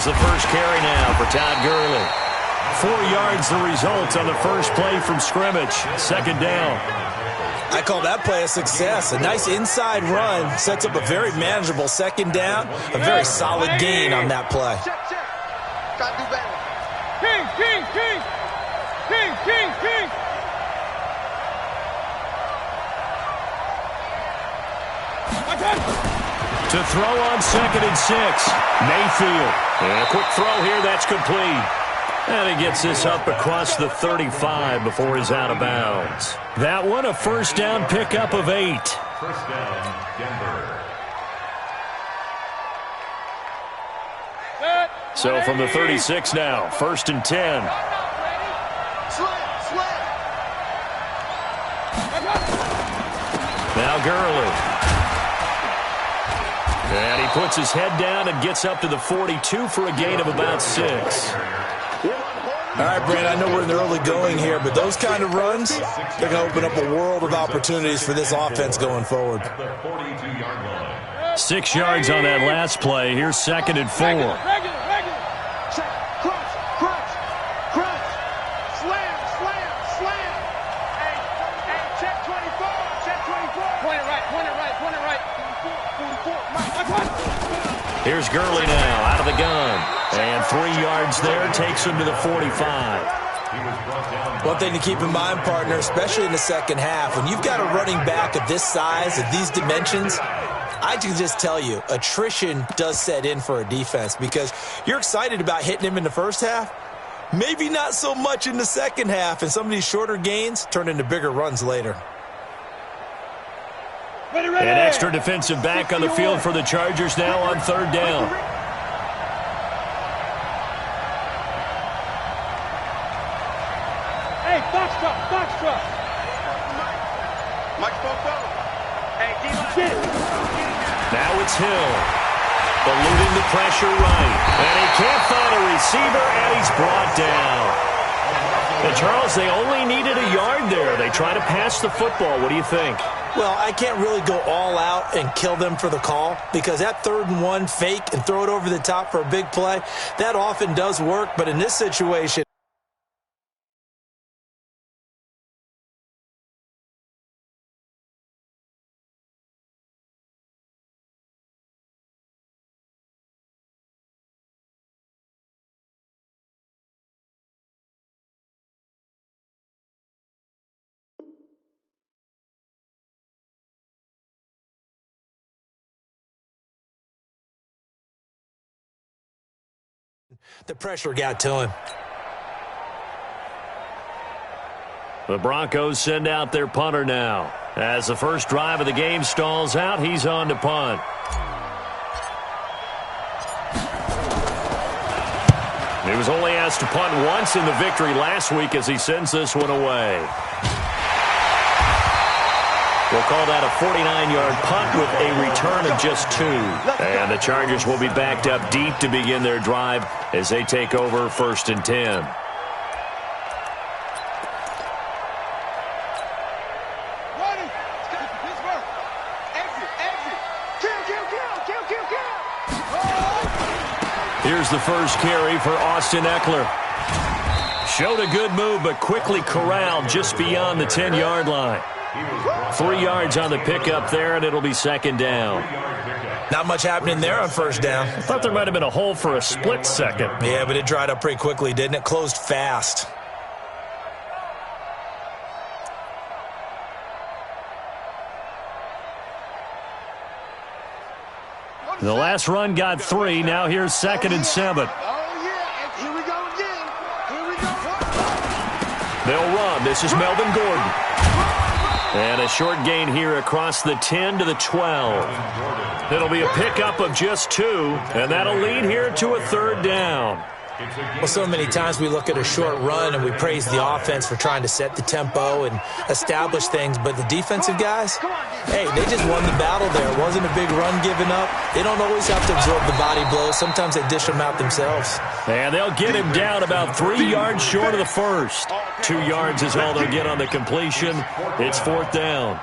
Here's the first carry now for Todd Gurley. 4 yards the result on the first play from scrimmage. Second down. I call that play a success. A nice inside run sets up a very manageable second down. A very solid gain on that play. Gotta do better. King. To throw on 2nd and 6. Mayfield. And a quick throw here. That's complete. And he gets this up across the 35 before he's out of bounds. That one, a first down pickup of 8. First down, Denver. So from the 36 now, 1st and 10. Now Gurley. And he puts his head down and gets up to the 42 for a gain of about 6. All right, Brand, I know we're in the early going here, but those kind of runs, they're going to open up a world of opportunities for this offense going forward. 6 yards on that last play. Here's 2nd and 4. Here's Gurley now out of the gun. And 3 yards there takes him to the 45. One thing to keep in mind, partner, especially in the second half, when you've got a running back of this size, of these dimensions, I can just tell you, attrition does set in for a defense because you're excited about hitting him in the first half. Maybe not so much in the second half, and some of these shorter gains turn into bigger runs later. An extra defensive back on the field for the Chargers now on 3rd down. Hey, box truck. Mike Popo. Hey, D-line. Now it's Hill. Eluding the pressure right. And he can't find a receiver, and he's brought down. And Charles, they only needed a yard there. They try to pass the football. What do you think? Well, I can't really go all out and kill them for the call because that 3rd and 1 fake and throw it over the top for a big play, that often does work. But in this situation, the pressure got to him. The Broncos send out their punter now. As the first drive of the game stalls out, he's on to punt. He was only asked to punt once in the victory last week as he sends this one away. We'll call that a 49-yard punt with a return of just 2. And the Chargers will be backed up deep to begin their drive as they take over 1st and 10. Here's the first carry for Austin Eckler. Showed a good move, but quickly corralled just beyond the 10-yard line. 3 yards on the pickup there, and it'll be 2nd down. Not much happening there on 1st down. I thought there might have been a hole for a split second. Yeah, but it dried up pretty quickly, didn't it? Closed fast. The last run got 3. Now here's 2nd and 7. Oh, yeah. Here we go again. They'll run. This is Melvin Gordon. And a short gain here across the 10 to the 12. It'll be a pickup of just 2, and that'll lead here to a 3rd down. Well, so many times we look at a short run and we praise the offense for trying to set the tempo and establish things, but the defensive guys, hey, they just won the battle there. It wasn't a big run given up. They don't always have to absorb the body blows. Sometimes they dish them out themselves. And they'll get him down about 3 yards short of the first. 2 yards is all they'll get on the completion. It's 4th down.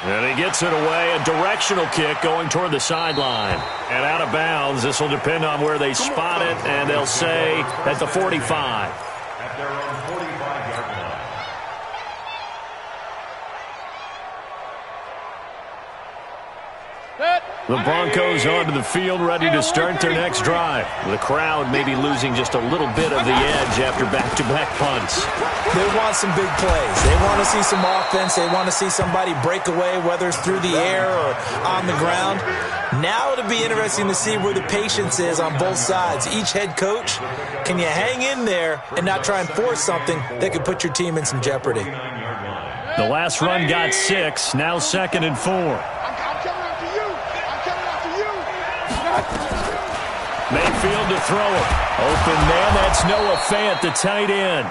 And he gets it away, a directional kick going toward the sideline. And out of bounds, this will depend on where they spot it, and they'll say at the 45. At their own 45-yard line. The Broncos onto the field, ready to start their next drive. The crowd may be losing just a little bit of the edge after back-to-back punts. They want some big plays. They want to see some offense. They want to see somebody break away, whether it's through the air or on the ground. Now it'll be interesting to see where the patience is on both sides. Each head coach, can you hang in there and not try and force something that could put your team in some jeopardy? The last run got 6, now 2nd and 4. Mayfield to throw it. Open man, that's Noah Fant, the tight end.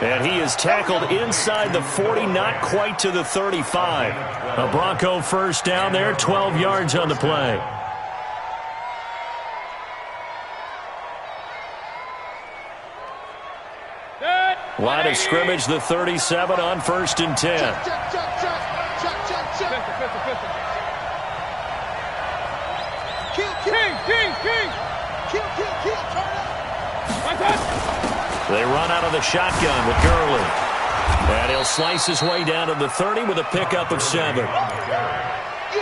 And he is tackled inside the 40, not quite to the 35. A Bronco first down there, 12 yards on the play. Line of scrimmage, the 37 on 1st and 10. They run out of the shotgun with Gurley. And he'll slice his way down to the 30 with a pickup of 7.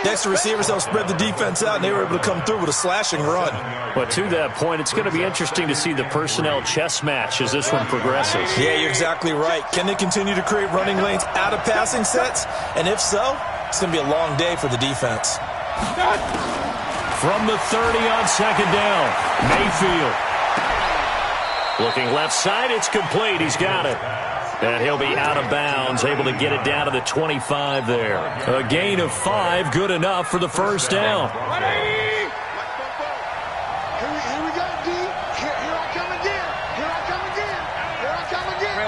Next, the receivers helped spread the defense out, and they were able to come through with a slashing run. But to that point, it's going to be interesting to see the personnel chess match as this one progresses. Yeah, you're exactly right. Can they continue to create running lanes out of passing sets? And if so, it's going to be a long day for the defense. From the 30 on 2nd down, Mayfield. Looking left side, it's complete. He's got it. And he'll be out of bounds, able to get it down to the 25 there. A gain of 5, good enough for the first down. Here we go, D. Here I come again. Here I come again. Here I come again.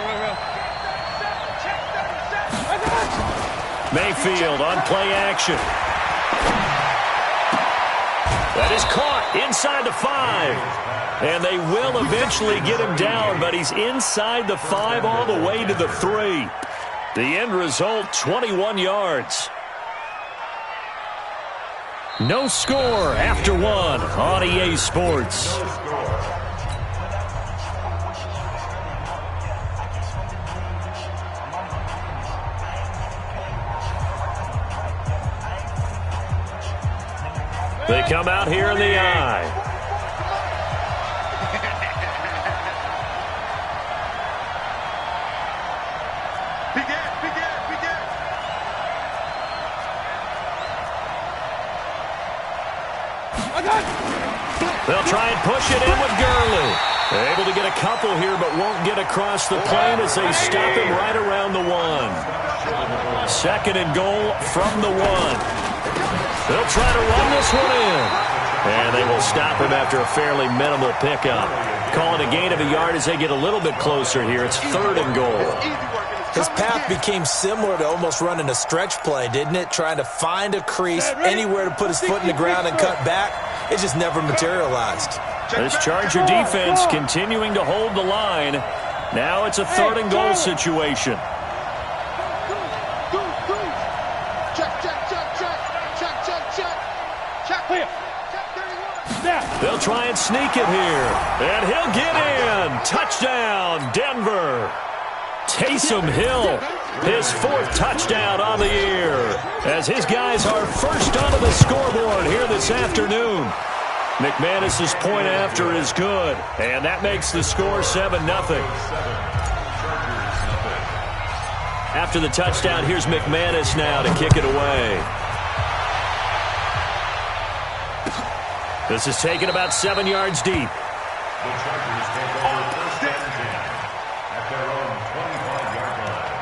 Mayfield on play action. That is caught inside the 5. And they will eventually get him down, but he's inside the 5 all the way to the 3. The end result, 21 yards. No score after 1 on EA Sports. They come out here in the eye. They'll try and push it in with Gurley. They're able to get a couple here, but won't get across the plane as they stop him right around the 1. 2nd and goal from the 1. They'll try to run this one in. And they will stop him after a fairly minimal pickup. Calling a gain of a yard as they get a little bit closer here. It's 3rd and goal. His path became similar to almost running a stretch play, didn't it? Trying to find a crease, anywhere to put his foot in the ground and cut back. It just never materialized. This Charger defense continuing to hold the line. Now it's a 3rd and goal situation. They'll try and sneak it here. And he'll get in. Touchdown, Denver. Taysom Hill, his 4th touchdown on the year, as his guys are first onto the scoreboard here this afternoon. McManus's point after is good, and that makes the score 7-0. After the touchdown, here's McManus now to kick it away. This is taken about 7 yards deep. The Chargers take over 1st and 10 at their own 25-yard line.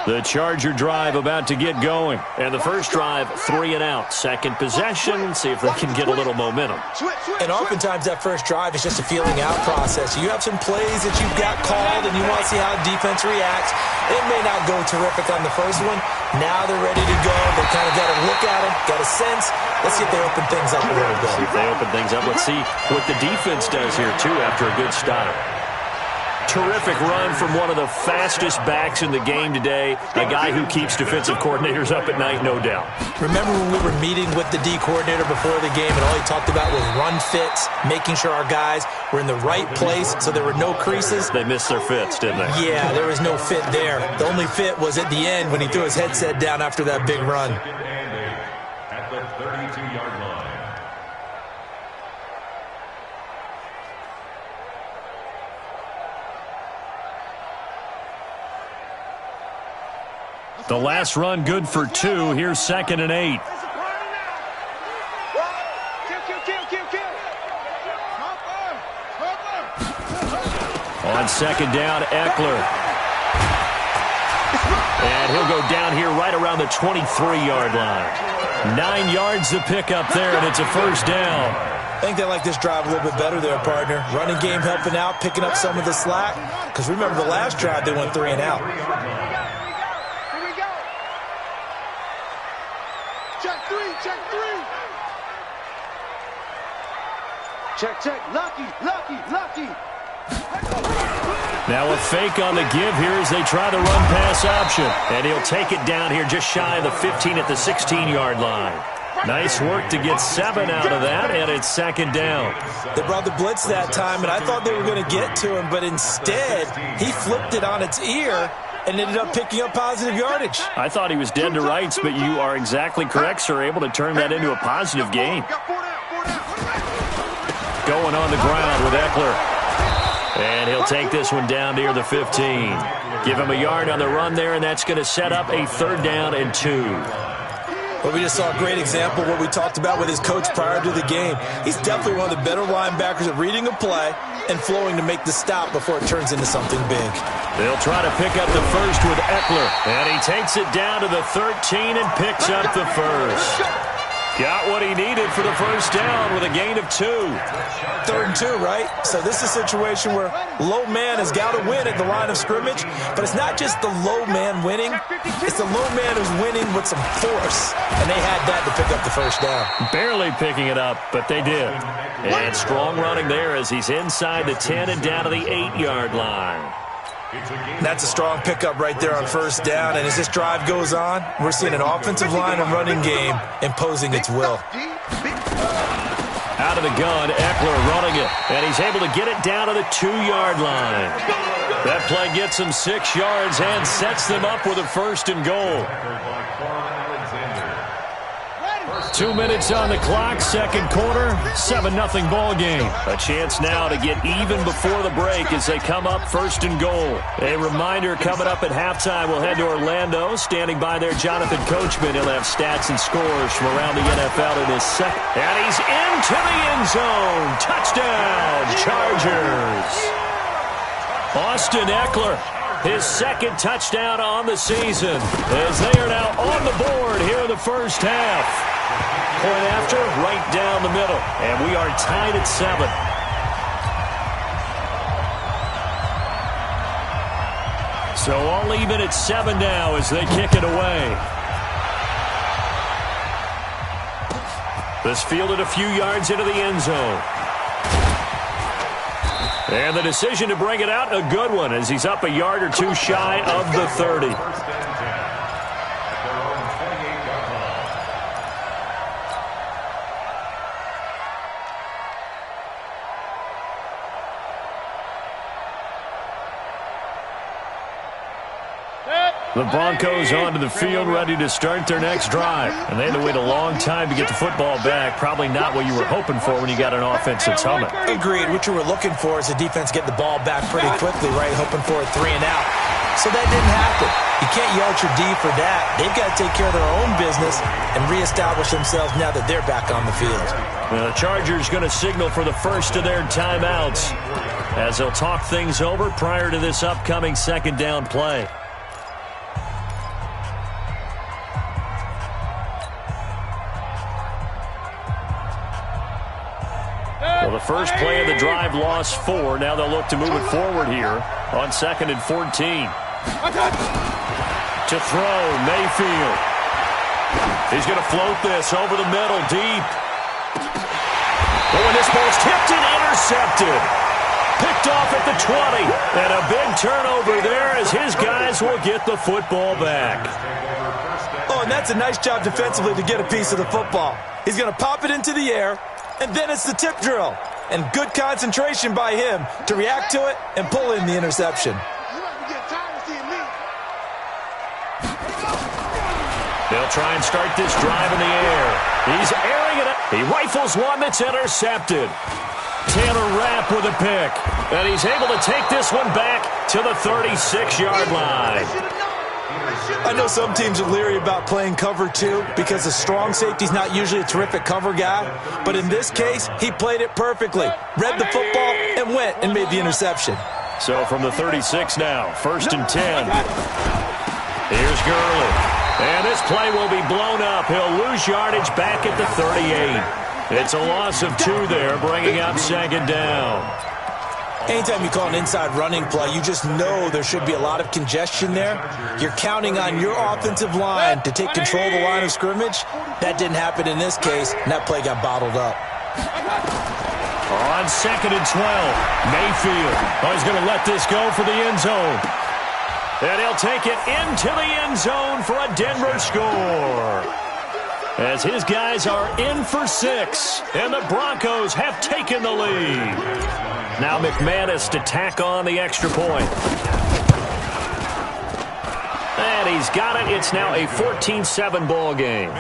The Charger drive about to get going. And the first drive, 3 and out. Second possession, see if they can get a little momentum. And oftentimes that first drive is just a feeling out process. You have some plays that you've got called and you want to see how defense reacts. It may not go terrific on the first one, Now they're ready to go. They kind of got to look at them, got a sense. Let's see if they open things up a little bit. See if they open things up. Let's see what the defense does here, too, after a good stop. Terrific run from one of the fastest backs in the game today, a guy who keeps defensive coordinators up at night, no doubt. Remember when we were meeting with the D coordinator before the game and all he talked about was run fits, making sure our guys were in the right place so there were no creases? They missed their fits, didn't they? Yeah, there was no fit there. The only fit was at the end when he threw his headset down after that big run. At the 32-yard line. The last run good for 2. Here's 2nd and 8. On 2nd down, Eckler. And he'll go down here right around the 23-yard line. 9 yards to pick up there, and it's a first down. I think they like this drive a little bit better there, partner. Running game helping out, picking up some of the slack. Because remember the last drive, they went 3 and out. Check. Lucky. Now a fake on the give here as they try the run-pass option. And he'll take it down here just shy of the 15 at the 16-yard line. Nice work to get 7 out of that, and it's 2nd down. They brought the blitz that time, and I thought they were going to get to him, but instead he flipped it on its ear and ended up picking up positive yardage. I thought he was dead to rights, but you are exactly correct, sir, able to turn that into a positive gain. Going on the ground with Eckler. And he'll take this one down near the 15. Give him a yard on the run there, and that's going to set up a 3rd down and 2. Well, we just saw a great example of what we talked about with his coach prior to the game. He's definitely one of the better linebackers at reading a play and flowing to make the stop before it turns into something big. They'll try to pick up the first with Eckler. And he takes it down to the 13 and picks up the first. Got what he needed for the first down with a gain of 2. 3rd and 2, right? So this is a situation where low man has got to win at the line of scrimmage, but it's not just the low man winning. It's the low man who's winning with some force, and they had that to pick up the first down. Barely picking it up, but they did. And strong running there as he's inside the 10 and down to the 8-yard line. That's a strong pickup right there on first down, and as this drive goes on, we're seeing an offensive line and running game imposing its will. Out of the gun, Eckler running it, and he's able to get it down to the 2-yard line. That play gets him 6 yards and sets them up with a 1st and goal. 2 minutes on the clock, 2nd quarter, 7-0 ball game. A chance now to get even before the break as they come up 1st and goal. A reminder coming up at halftime, we'll head to Orlando. Standing by there, Jonathan Coachman. He'll have stats and scores from around the NFL in his second. And he's into the end zone. Touchdown, Chargers. Austin Eckler, his 2nd touchdown on the season as they are now on the board here in the first half. Point after, right down the middle. And we are tied at 7. So all even at 7 now as they kick it away. This fielded a few yards into the end zone. And the decision to bring it out, a good one, as he's up a yard or 2 shy of the 30. The Broncos onto the field, ready to start their next drive. And they had to wait a long time to get the football back. Probably not what you were hoping for when you got an offense that's humming. Agreed. What you were looking for is the defense get the ball back pretty quickly, right? Hoping for a 3 and out. So that didn't happen. You can't yell at your D for that. They've got to take care of their own business and reestablish themselves now that they're back on the field. Well, the Chargers going to signal for the first of their timeouts as they'll talk things over prior to this upcoming 2nd down play. Well, the first play of the drive lost 4. Now they'll look to move it forward here on 2nd and 14. To throw, Mayfield. He's going to float this over the middle, deep. Oh, and this ball's tipped and intercepted. Picked off at the 20. And a big turnover there as his guys will get the football back. Oh, and that's a nice job defensively to get a piece of the football. He's going to pop it into the air, and then it's the tip drill. And good concentration by him to react to it and pull in the interception. They'll try and start this drive in the air. He's airing it up. He rifles one that's intercepted. Taylor Rapp with a pick. And he's able to take this one back to the 36-yard line. I know some teams are leery about playing cover 2 because the strong safety's not usually a terrific cover guy. But in this case, he played it perfectly. Read the football and went and made the interception. So from the 36 now, 1st and 10. Here's Gurley. And this play will be blown up. He'll lose yardage back at the 38. It's a loss of 2 there, bringing up 2nd down. Anytime you call an inside running play, you just know there should be a lot of congestion there. You're counting on your offensive line to take control of the line of scrimmage. That didn't happen in this case, and that play got bottled up. On 2nd and 12, Mayfield. Oh, he's going to let this go for the end zone. And he'll take it into the end zone for a Denver score. As his guys are in for 6, and the Broncos have taken the lead. Now McManus to tack on the extra point. And he's got it. It's now a 14-7 ball game.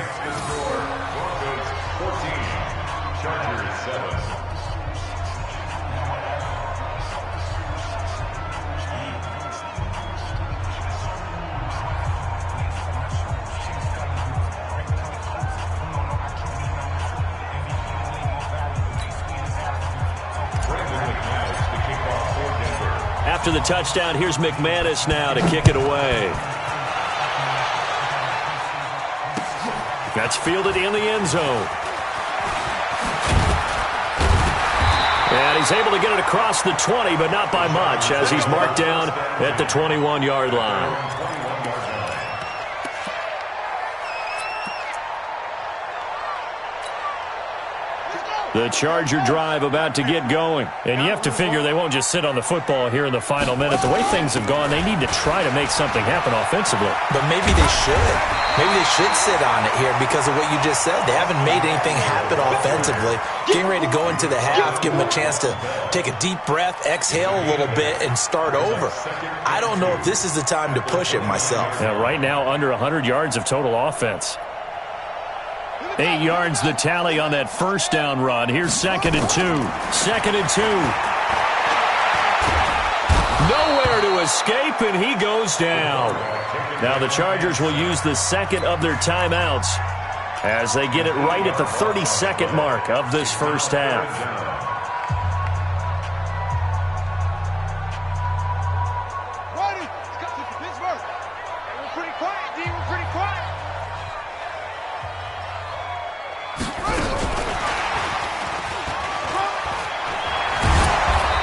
After the touchdown, here's McManus now to kick it away. That's fielded in the end zone. And he's able to get it across the 20, but not by much, as he's marked down at the 21-yard line. The Charger drive about to get going. And you have to figure they won't just sit on the football here in the final minute. The way things have gone, they need to try to make something happen offensively. But maybe they should. Maybe they should sit on it here because of what you just said. They haven't made anything happen offensively. Getting ready to go into the half, give them a chance to take a deep breath, exhale a little bit, and start over. I don't know if this is the time to push it myself. Yeah, right now, under 100 yards of total offense. 8 yards the tally on that first down run. Here's 2nd and 2. 2nd and 2. Nowhere to escape, and he goes down. Now the Chargers will use the second of their timeouts as they get it right at the 30-second mark of this first half.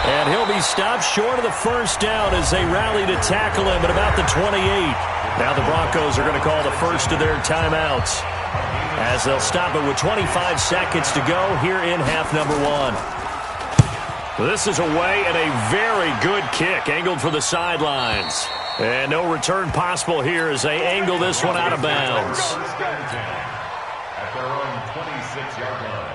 And he'll be stopped short of the first down as they rally to tackle him at about the 28. Now the Broncos are going to call the first of their timeouts as they'll stop it with 25 seconds to go here in half number 1. This is away and a very good kick angled for the sidelines. And no return possible here as they angle this one out of bounds. At their own 26-yard line.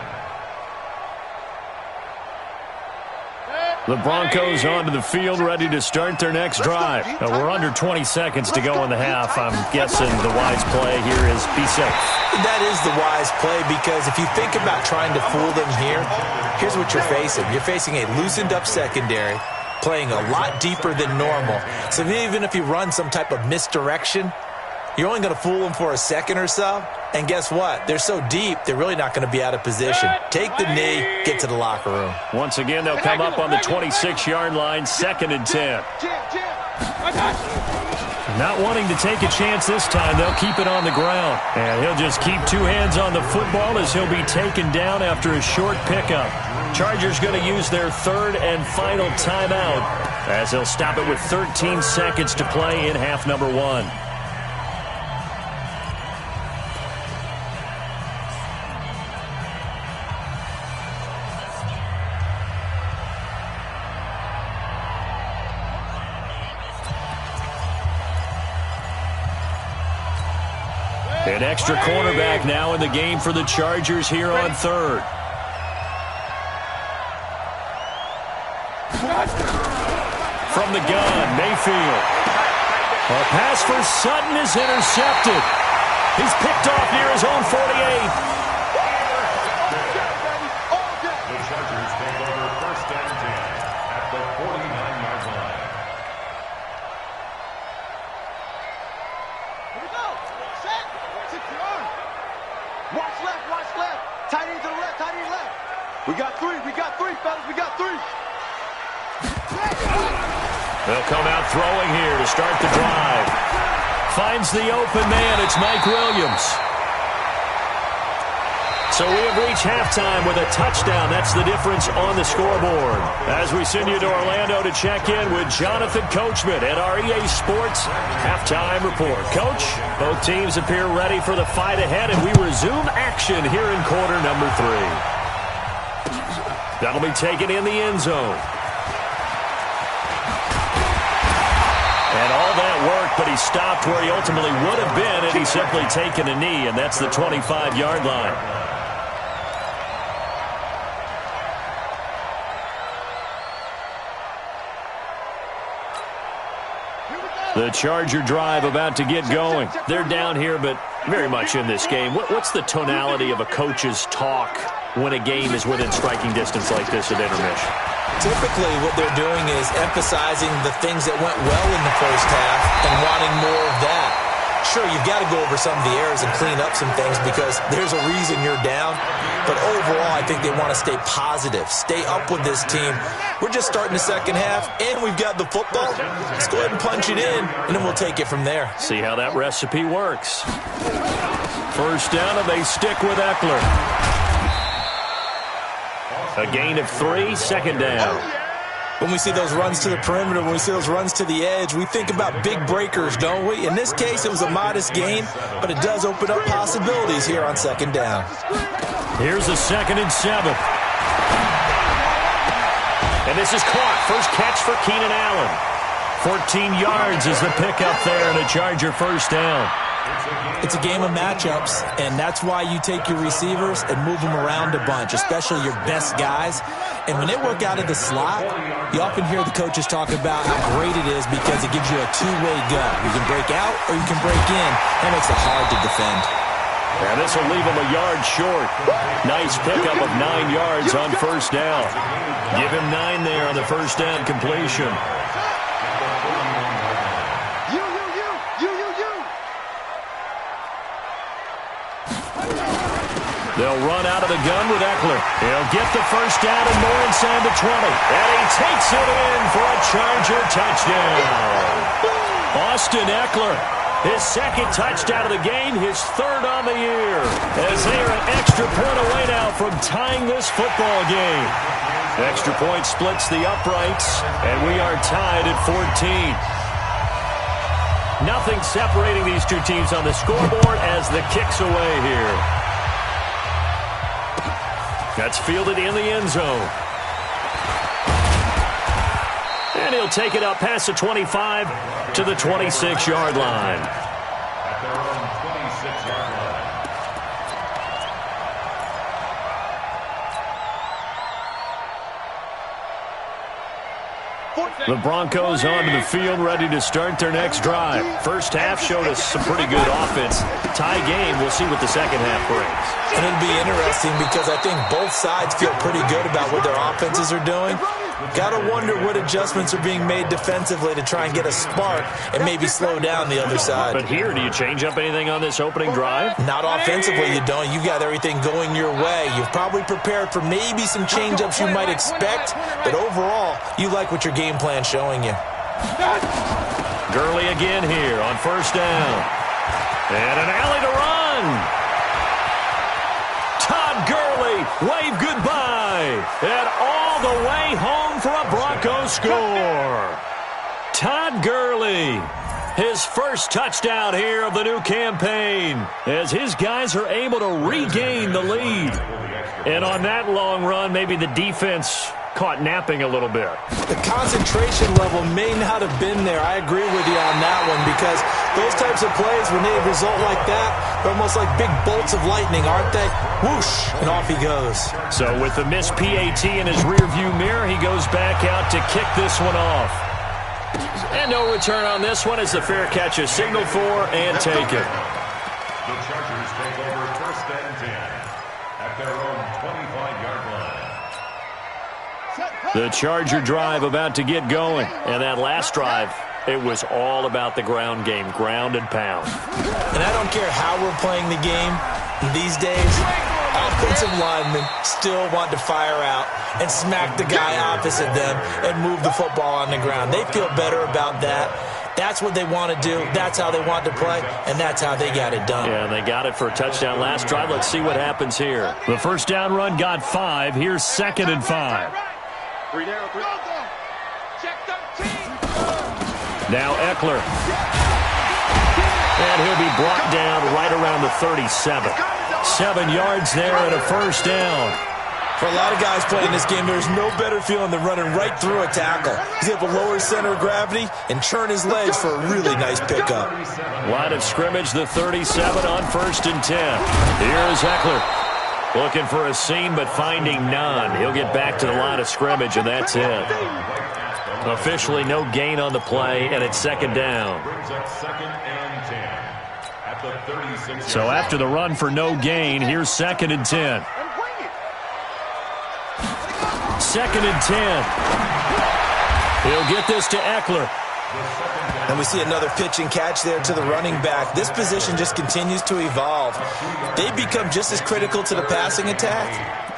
The Broncos onto the field, ready to start their next drive. We're under 20 seconds to go in the half. I'm guessing the wise play here is be safe. That is the wise play because if you think about trying to fool them here, here's what you're facing. You're facing a loosened-up secondary, playing a lot deeper than normal. So even if you run some type of misdirection, you're only going to fool them for a second or so. And guess what? They're so deep, they're really not going to be out of position. Take the knee, get to the locker room. Once again, they'll come up on the 26-yard line, 2nd and 10. Not wanting to take a chance this time, they'll keep it on the ground. And he'll just keep 2 hands on the football as he'll be taken down after a short pickup. Chargers going to use their 3rd and final timeout as they'll stop it with 13 seconds to play in half number 1. An extra cornerback now in the game for the Chargers here on third. From the gun, Mayfield. A pass for Sutton is intercepted. He's picked off near his own 48. The Chargers take over first and 10 at the 49-yard line. Here we go. Set. Secure. Watch left. Tight end to the left, tight end left. We got three, fellas. We got three. They'll come out throwing here to start the drive. Finds the open man. It's Mike Williams. So we have reached halftime with a touchdown. That's the difference on the scoreboard. As we send you to Orlando to check in with Jonathan Coachman at our EA Sports Halftime Report. Coach, both teams appear ready for the fight ahead, and we resume action here in quarter number 3. That'll be taken in the end zone. And all that work, but he stopped where he ultimately would have been had he simply taken a knee, and that's the 25-yard line. The Charger drive about to get going. They're down here, but very much in this game. What's the tonality of a coach's talk when a game is within striking distance like this at intermission? Typically, what they're doing is emphasizing the things that went well in the first half and wanting more of that. Sure, you've got to go over some of the errors and clean up some things because there's a reason you're down. But overall, I think they want to stay positive, stay up with this team. We're just starting the second half, and we've got the football. Let's go ahead and punch it in, and then we'll take it from there. See how that recipe works. First down, and they stick with Eckler. A gain of 3, second down. When we see those runs to the perimeter, when we see those runs to the edge, we think about big breakers, don't we? In this case, it was a modest gain, but it does open up possibilities here on second down. Here's a 2nd and 7. And this is caught. First catch for Keenan Allen. 14 yards is the pickup there, and a Charger first down. It's a game of matchups, and that's why you take your receivers and move them around a bunch, especially your best guys. And when they work out of the slot, you often hear the coaches talk about how great it is because it gives you a two-way go. You can break out or you can break in. That makes it hard to defend. And this will leave him a yard short. Nice pickup of 9 yards on first down. Give him 9 there on the first down completion. They'll run out of the gun with Eckler. He'll get the first down and more inside the 20. And he takes it in for a Charger touchdown. Austin Eckler, his 2nd touchdown of the game, his 3rd on the year. As they are an extra point away now from tying this football game. Extra point splits the uprights, and we are tied at 14. Nothing separating these two teams on the scoreboard as the kick's away here. That's fielded in the end zone. And he'll take it up past the 25 to the 26-yard line. At their own 26-yard line. The Broncos onto the field, ready to start their next drive. First half showed us some pretty good offense. Tie game, we'll see what the second half brings. And it'll be interesting because I think both sides feel pretty good about what their offenses are doing. Got to wonder what adjustments are being made defensively to try and get a spark and maybe slow down the other side. But here, do you change up anything on this opening drive? Not offensively, you don't. You've got everything going your way. You've probably prepared for maybe some change-ups you might expect, but overall, you like what your game plan's showing you. Gurley again here on first down. And an alley to run. Todd Gurley, wave goodbye. And all the way home for a Broncos score. Todd Gurley, his first touchdown here of the new campaign, as his guys are able to regain the lead. And on that long run, maybe the defense caught napping a little bit. The concentration level may not have been there. I agree with you on that one, because those types of plays, when they result like that, they're almost like big bolts of lightning, aren't they? Whoosh, and off he goes. So with the missed PAT in his rearview mirror, he goes back out to kick this one off. And no return on this one as the fair catch is signaled for and taken. The Chargers take over 1st and 10 at their own 25-yard line. The Charger drive about to get going. And that last drive, it was all about the ground game, ground and pound. And I don't care how we're playing the game these days, offensive linemen still want to fire out and smack the guy opposite them and move the football on the ground. They feel better about that. That's what they want to do. That's how they want to play, and that's how they got it done. Yeah, and they got it for a touchdown last drive. Let's see what happens here. The first down run got 5. Here's 2nd and 5. Now Eckler. And he'll be brought down right around the 37. 7 yards there and a first down. For a lot of guys playing this game, there's no better feeling than running right through a tackle. He's able to lower his center of gravity and churn his legs for a really nice pickup. Line of scrimmage, the 37 on 1st and 10. Here's Eckler. Looking for a seam, but finding none. He'll get back to the line of scrimmage, and that's it. Officially no gain on the play, and it's 2nd down. So after the run for no gain, here's 2nd and 10. 2nd and 10. He'll get this to Eckler. And we see another pitch and catch there to the running back. This position just continues to evolve. They become just as critical to the passing attack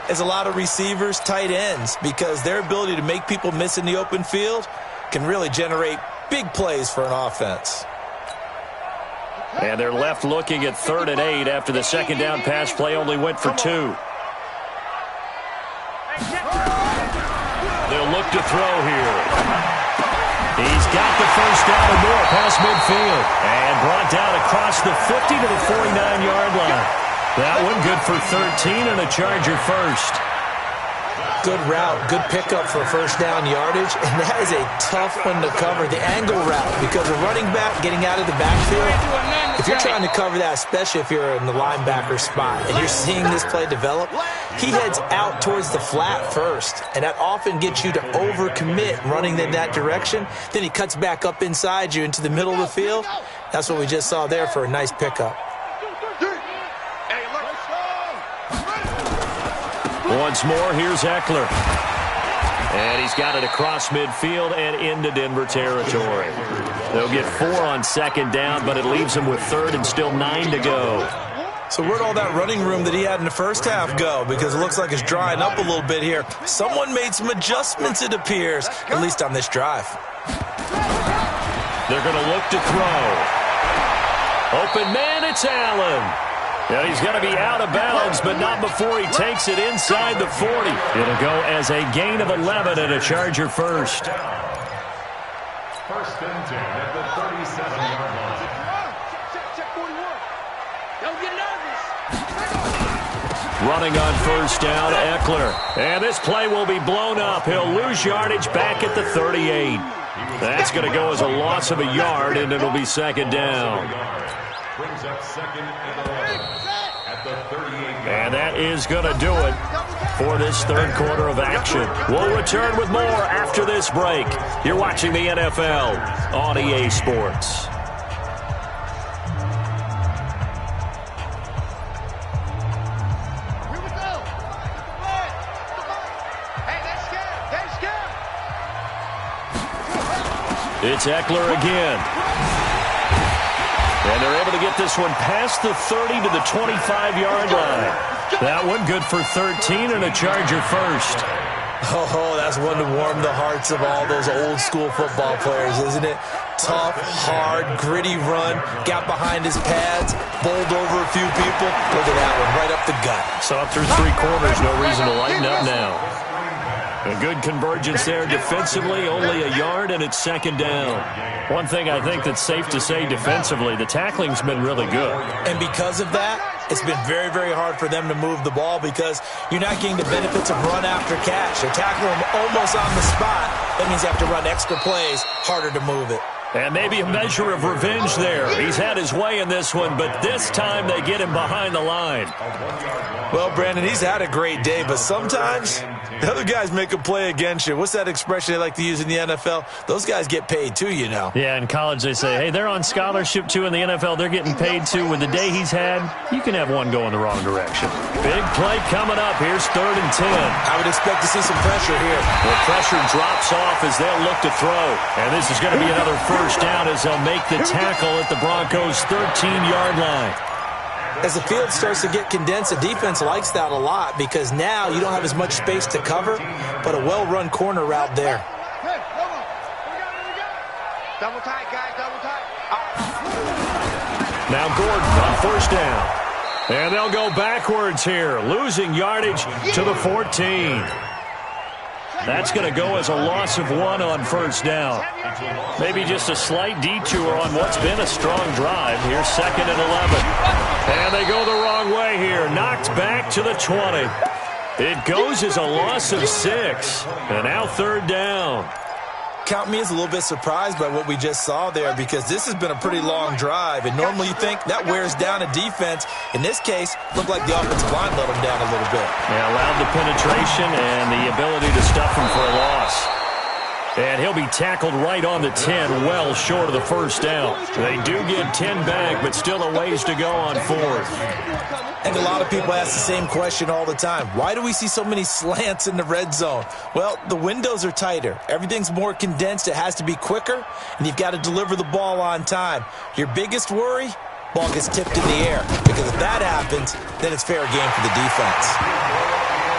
as a lot of receivers, tight ends, because their ability to make people miss in the open field can really generate big plays for an offense. And they're left looking at 3rd and 8 after the 2nd down pass play only went for 2. They'll look to throw here. He's got the first down and more past midfield. And brought down across the 50 to the 49-yard line. That one good for 13 and a Charger first. Good route, good pickup for first down yardage, and that is a tough one to cover, the angle route, because a running back getting out of the backfield, if you're trying to cover that, especially if you're in the linebacker spot, and you're seeing this play develop, he heads out towards the flat first, and that often gets you to overcommit running in that direction. Then he cuts back up inside you into the middle of the field. That's what we just saw there for a nice pickup. Once more, here's Eckler. And he's got it across midfield and into Denver territory. They'll get 4 on 2nd down, but it leaves them with 3rd and still 9 to go. So where'd all that running room that he had in the first half go? Because it looks like it's drying up a little bit here. Someone made some adjustments, it appears, at least on this drive. They're going to look to throw. Open man, it's Allen. And he's going to be out of bounds, but not before he takes it inside the 40. It'll go as a gain of 11 and a Charger first. 1st and 10 at the 37-yard line. Don't get nervous. Running on first down, Eckler. And this play will be blown up. He'll lose yardage back at the 38. That's going to go as a loss of a yard, and it'll be 2nd down. Brings up 2nd and 11 at the 38. And that is going to do it for this 3rd quarter of action. We'll return with more after this break. You're watching the NFL on EA Sports. Here we go. Hey, they're scared. It's Eckler again. And they're able to get this one past the 30 to the 25-yard line. That one good for 13 and a Charger first. Oh, that's one to warm the hearts of all those old-school football players, isn't it? Tough, hard, gritty run, got behind his pads, bowled over a few people. Look at that one, right up the gut. Saw through 3 quarters, no reason to lighten up now. A good convergence there defensively, only a yard, and it's 2nd down. One thing I think that's safe to say defensively, the tackling's been really good. And because of that, It's been very, very hard for them to move the ball because you're not getting the benefits of run after catch. They tackle them almost on the spot. That means you have to run extra plays, harder to move it. And maybe a measure of revenge there. He's had his way in this one, but this time they get him behind the line. Well, Brandon, he's had a great day, but sometimes the other guys make a play against you. What's that expression they like to use in the NFL? Those guys get paid too, you know. Yeah, in college they say, hey, they're on scholarship too. In the NFL, they're getting paid too. With the day he's had, you can have one go in the wrong direction. Big play coming up. Here's 3rd and 10. I would expect to see some pressure here. The pressure drops off as they'll look to throw. And this is going to be another first down as they'll make the tackle at the Broncos' 13-yard line. As the field starts to get condensed, the defense likes that a lot because now you don't have as much space to cover, but a well-run corner route there. Hey, come on. Double tight, guys, double tight. Now Gordon on first down. And they'll go backwards here, losing yardage to the 14. That's going to go as a loss of 1 on first down. Maybe just a slight detour on what's been a strong drive. Here's 2nd and 11. And they go the wrong way here. Knocked back to the 20. It goes as a loss of 6. And now 3rd down. Count me as a little bit surprised by what we just saw there because this has been a pretty long drive, and normally you think that wears down a defense. In this case, looked like the offensive line let them down a little bit. Yeah, allowed the penetration and the ability to stuff him for a loss. And he'll be tackled right on the 10, well short of the first down. They do get 10 back, but still a ways to go on 4th. And a lot of people ask the same question all the time. Why do we see so many slants in the red zone? Well, the windows are tighter. Everything's more condensed. It has to be quicker, and you've got to deliver the ball on time. Your biggest worry? Ball gets tipped in the air. Because if that happens, then it's fair game for the defense.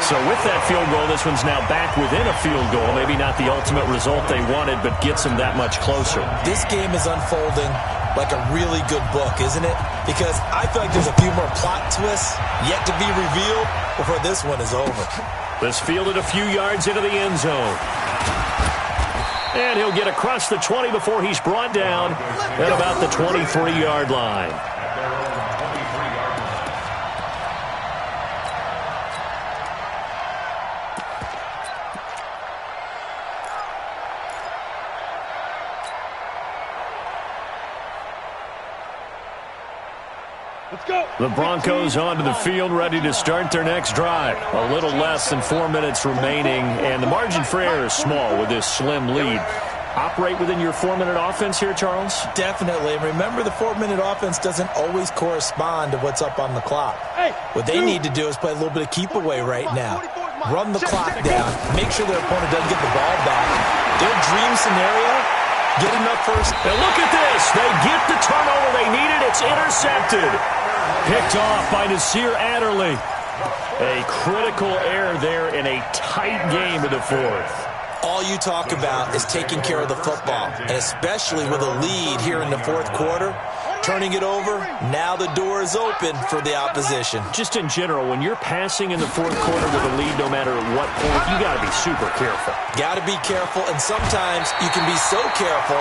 So with that field goal, this one's now back within a field goal. Maybe not the ultimate result they wanted, but gets them that much closer. This game is unfolding like a really good book, isn't it? Because I feel like there's a few more plot twists yet to be revealed before this one is over. This fielded a few yards into the end zone. And he'll get across the 20 before he's brought down at about the 23-yard line. The Broncos onto the field, ready to start their next drive. A little less than 4 minutes remaining, and the margin for error is small with this slim lead. Operate within your 4-minute offense here, Charles? Definitely. Remember, the 4-minute offense doesn't always correspond to what's up on the clock. What they need to do is play a little bit of keep away right now. Run the clock down. Make sure their opponent doesn't get the ball back. Their dream scenario, get enough first. And look at this. They get the turnover they needed. It's intercepted. Picked off by Nasir Adderley. A critical error there in a tight game in the 4th. All you talk about is taking care of the football, and especially with a lead here in the 4th quarter. Turning it over, now the door is open for the opposition. Just in general, when you're passing in the 4th quarter with a lead, no matter at what point, you got to be super careful. Got to be careful, and sometimes you can be so careful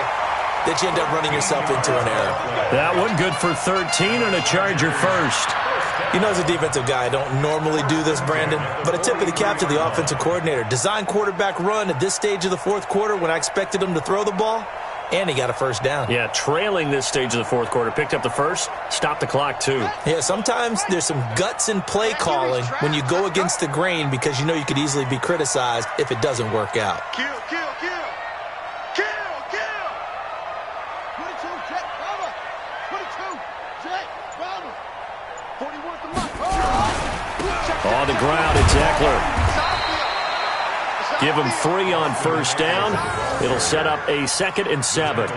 that you end up running yourself into an error. That one good for 13 and a Charger first. You know, as a defensive guy, I don't normally do this, Brandon, but a tip of the cap to the offensive coordinator. Design quarterback run at this stage of the 4th quarter when I expected him to throw the ball, and he got a first down. Yeah, trailing this stage of the 4th quarter. Picked up the first, stopped the clock too. Yeah, sometimes there's some guts in play calling when you go against the grain because you know you could easily be criticized if it doesn't work out. Kill, kill, kill. Kill, kill. 22, Jet, Bravo. 22, Jet, Bravo. 41's the mark. On the ground, it's Eckler. Give him 3 on first down. It'll set up a 2nd and 7.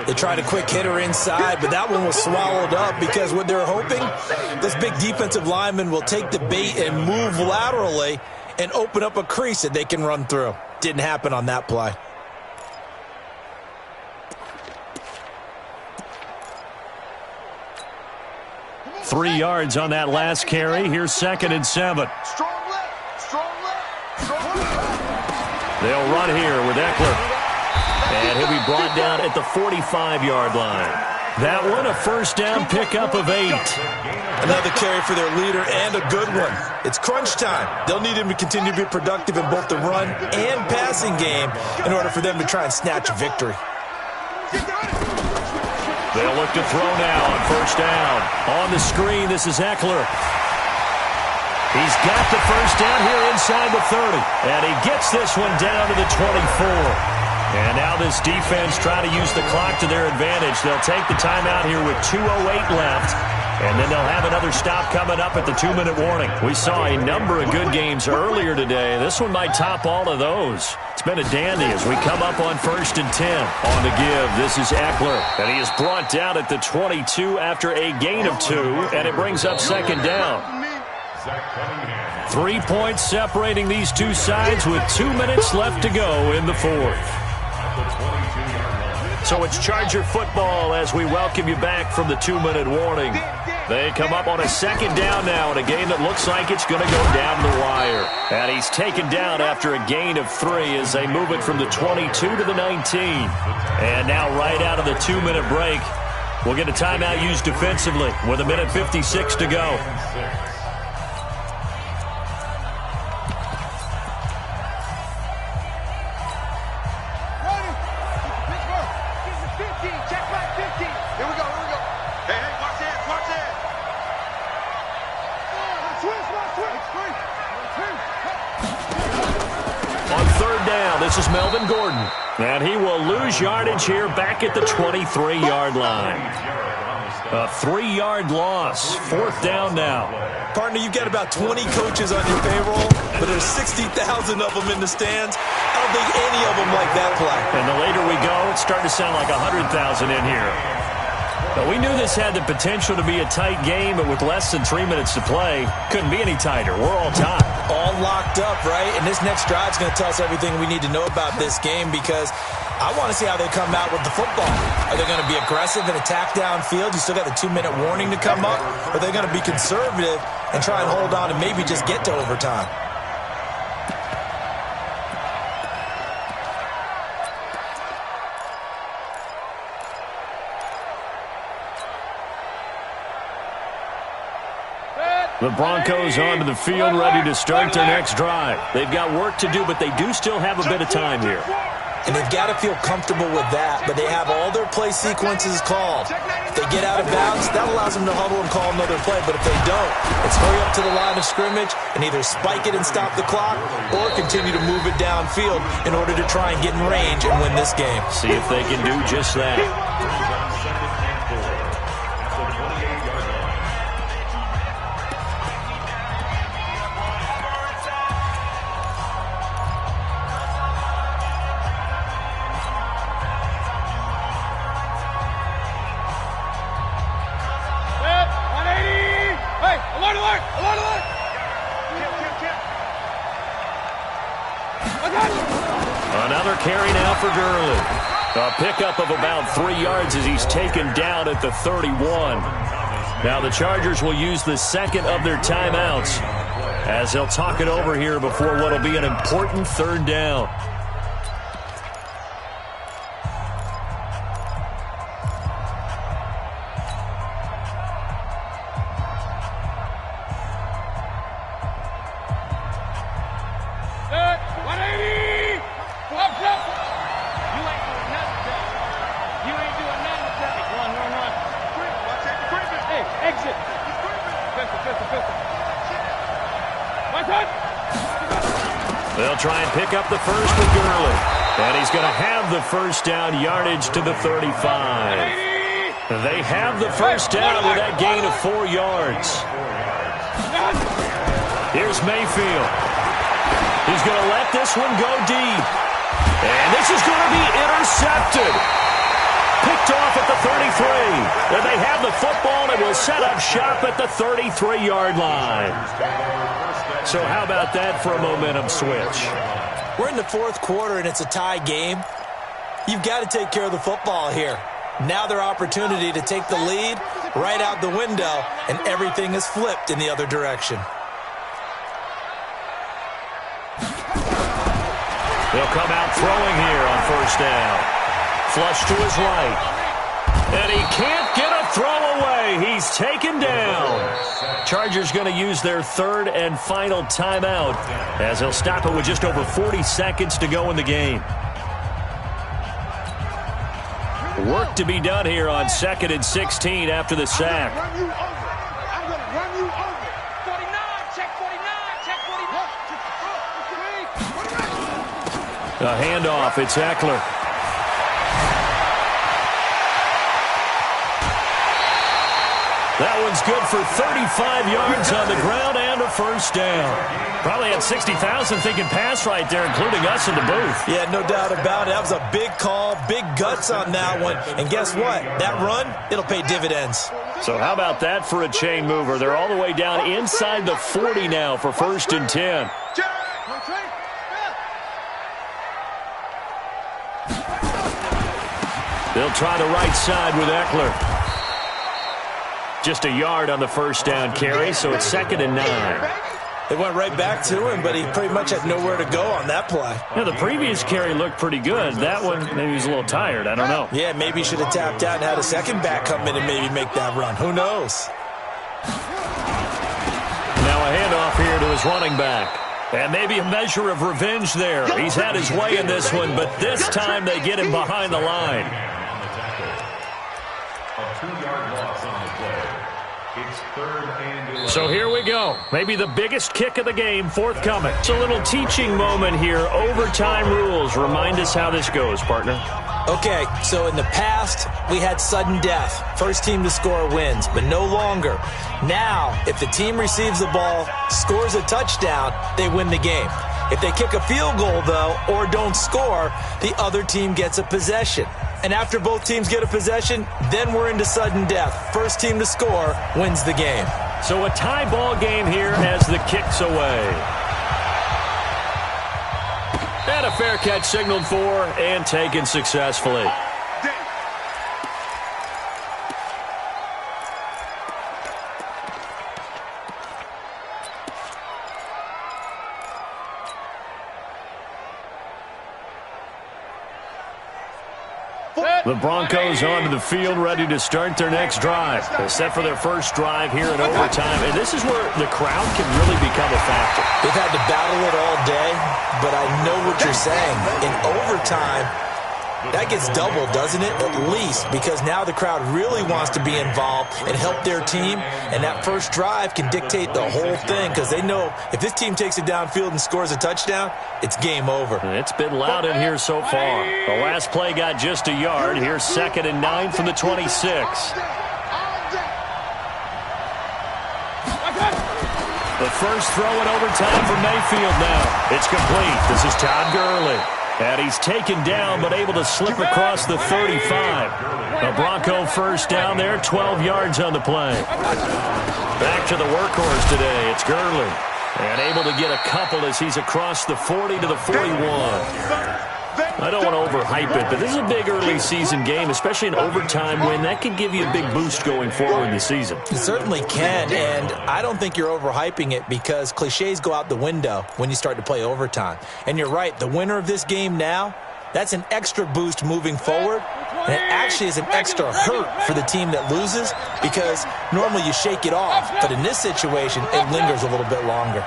They tried a quick hitter inside, but that one was swallowed up because what they're hoping, this big defensive lineman will take the bait and move laterally and open up a crease that they can run through. Didn't happen on that play. Three yards on that last carry. Here's 2nd and 7. Strong left, strong left, strong left. They'll run here with Eckler. And he'll be brought down at the 45-yard line. That one, a first down pickup of 8. Another carry for their leader and a good one. It's crunch time. They'll need him to continue to be productive in both the run and passing game in order for them to try and snatch a victory. They'll look to throw now on first down. On the screen, this is Eckler. He's got the first down here inside the 30. And he gets this one down to the 24. And now this defense trying to use the clock to their advantage. They'll take the timeout here with 2:08 left. And then they'll have another stop coming up at the 2-minute warning. We saw a number of good games earlier today. This one might top all of those. It's been a dandy as we come up on 1st and 10. On the give, this is Eckler. And he is brought down at the 22 after a gain of 2. And it brings up 2nd down. 3 points separating these two sides with 2 minutes left to go in the 4th. So it's Charger football as we welcome you back from the 2-minute warning. They come up on a 2nd down now in a game that looks like it's going to go down the wire. And he's taken down after a gain of 3 as they move it from the 22 to the 19. And now right out of the 2-minute break, we'll get a timeout used defensively with 1:56 to go. This is Melvin Gordon, and he will lose yardage here back at the 23-yard line. A 3-yard loss, 4th down now. Partner, you've got about 20 coaches on your payroll, but there's 60,000 of them in the stands. I don't think any of them like that play. And the later we go, it's starting to sound like 100,000 in here. But we knew this had the potential to be a tight game, but with less than 3 minutes to play, couldn't be any tighter. We're all tied. All locked up, right? And this next drive is going to tell us everything we need to know about this game because I want to see how they come out with the football. Are they going to be aggressive and attack downfield? You still got the 2-minute warning to come up? Or are they going to be conservative and try and hold on and maybe just get to overtime? The Broncos onto the field, ready to start their next drive. They've got work to do, but they do still have a bit of time here. And they've got to feel comfortable with that, but they have all their play sequences called. If they get out of bounds, that allows them to huddle and call another play, but if they don't, it's hurry up to the line of scrimmage and either spike it and stop the clock or continue to move it downfield in order to try and get in range and win this game. See if they can do just that. Another carry now for Gurley. A pickup of about 3 yards as he's taken down at the 31. Now the Chargers will use the second of their timeouts as they'll talk it over here before what will be an important 3rd down. They'll try and pick up the first with Gurley. And he's going to have the first down yardage to the 35. They have the first down with that gain of 4 yards. Here's Mayfield. He's going to let this one go deep. And this is going to be intercepted. Picked off at the 33. And they have the football and will set up shop at the 33-yard line. So how about that for a momentum switch? We're in the 4th quarter and it's a tie game. You've got to take care of the football here. Now their opportunity to take the lead right out the window, and everything is flipped in the other direction. They'll come out throwing here on first down. Flush to his right. And he can't get a throw away. He's taken down. Chargers going to use their third and final timeout as they'll stop it with just over 40 seconds to go in the game. Work to be done here on 2nd and 16 after the sack. I'm going to run you over. 49, check 49, check 49. A handoff. It's Eckler. That one's good for 35 yards on the ground and a first down. Probably had 60,000 thinking pass right there, including us in the booth. Yeah, no doubt about it. That was a big call, big guts on that one. And guess what? That run, it'll pay dividends. So how about that for a chain mover? They're all the way down inside the 40 now for 1st and 10. They'll try the right side with Eckler. Just a yard on the first down carry, so it's 2nd and 9. They went right back to him, but he pretty much had nowhere to go on that play. Yeah, the previous carry looked pretty good. That one, maybe he was a little tired. I don't know. Yeah, maybe he should have tapped out and had a second back come in and maybe make that run. Who knows? Now a handoff here to his running back. And maybe a measure of revenge there. He's had his way in this one, but this time they get him behind the line. A 2-yard loss on the play. It's 3rd and 11. So here we go. Maybe the biggest kick of the game forthcoming. It's a little teaching moment here. Overtime rules. Remind us how this goes, partner. Okay, so in the past, we had sudden death. First team to score wins, but no longer. Now, if the team receives the ball, scores a touchdown, they win the game. If they kick a field goal, though, or don't score, the other team gets a possession. And after both teams get a possession, then we're into sudden death. First team to score wins the game. So a tie ball game here as the kick's away. And a fair catch signaled for and taken successfully. The Broncos onto the field, ready to start their next drive. They're set for their first drive here in overtime, and this is where the crowd can really become a factor. They've had to battle it all day, but I know what you're saying. In overtime, that gets doubled, doesn't it? At least, because now the crowd really wants to be involved and help their team, and that first drive can dictate the whole thing because they know if this team takes it downfield and scores a touchdown, it's game over. It's been loud in here so far. The last play got just a yard. Here's 2nd and 9 from the 26. The first throw in overtime for Mayfield now. It's complete. This is Todd Gurley. And he's taken down but able to slip across the 35. A Bronco first down there, 12 yards on the play. Back to the workhorse today. It's Gurley. And able to get a couple as he's across the 40 to the 41. I don't want to overhype it, but this is a big early season game, especially an overtime win. That can give you a big boost going forward in the season. It certainly can, and I don't think you're overhyping it because cliches go out the window when you start to play overtime. And you're right, the winner of this game now, that's an extra boost moving forward, and it actually is an extra hurt for the team that loses because normally you shake it off, but in this situation, it lingers a little bit longer.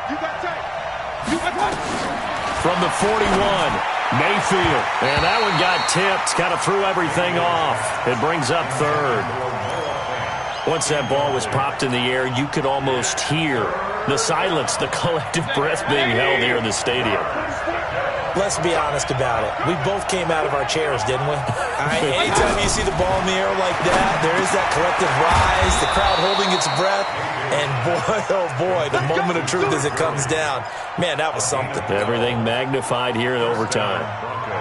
From the 41. Mayfield, and that one got tipped, kind of threw everything off. It brings up 3rd. Once that ball was popped in the air, you could almost hear the silence, the collective breath being held here in the stadium. Let's be honest about it. We both came out of our chairs, didn't we? Anytime you see the ball in the air like that, there is that collective rise, the crowd holding its breath, and boy, oh boy, the moment of truth as it comes down. Man, that was something. Everything magnified here in overtime.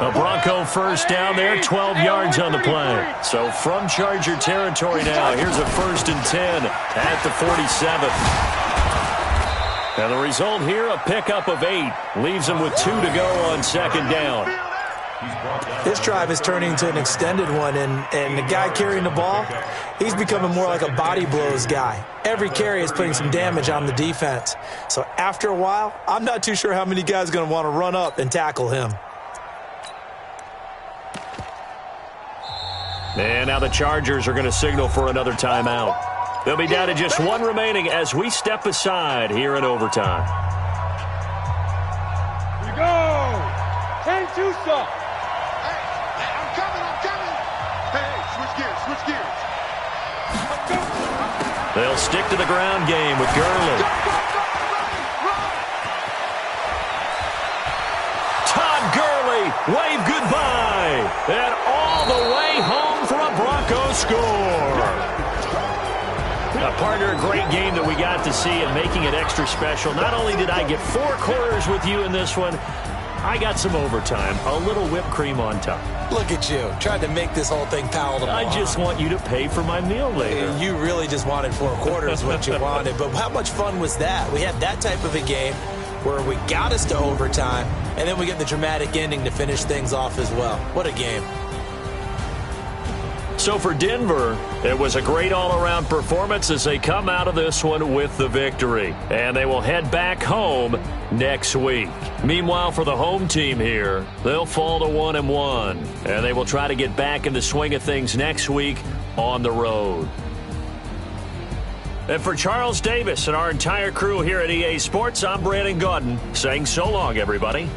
A Bronco first down there, 12 yards on the play. So from Charger territory now, here's a 1st and 10 at the 47. And the result here, a pickup of 8. Leaves them with 2 to go on 2nd down. This drive is turning into an extended one, and the guy carrying the ball, he's becoming more like a body blows guy. Every carry is putting some damage on the defense. So after a while, I'm not too sure how many guys are going to want to run up and tackle him. And now the Chargers are going to signal for another timeout. They'll be down to just one remaining as we step aside here in overtime. Here we go. 10-2 stop. Hey, I'm coming. Hey, switch gears. They'll stick to the ground game with Gurley. Run. Todd Gurley, wave goodbye. And all the way home for a Broncos score. Partner, a great game that we got to see and making it extra special. Not only did I get 4 quarters with you in this one, I got some overtime, a little whipped cream on top. Look at you, trying to make this whole thing palatable. I just want you to pay for my meal later. You really just wanted 4 quarters, what you wanted. But how much fun was that? We had that type of a game where we got us to overtime, and then we get the dramatic ending to finish things off as well. What a game. So for Denver, it was a great all-around performance as they come out of this one with the victory. And they will head back home next week. Meanwhile, for the home team here, they'll fall to 1-1. And they will try to get back in the swing of things next week on the road. And for Charles Davis and our entire crew here at EA Sports, I'm Brandon Gotw saying so long, everybody.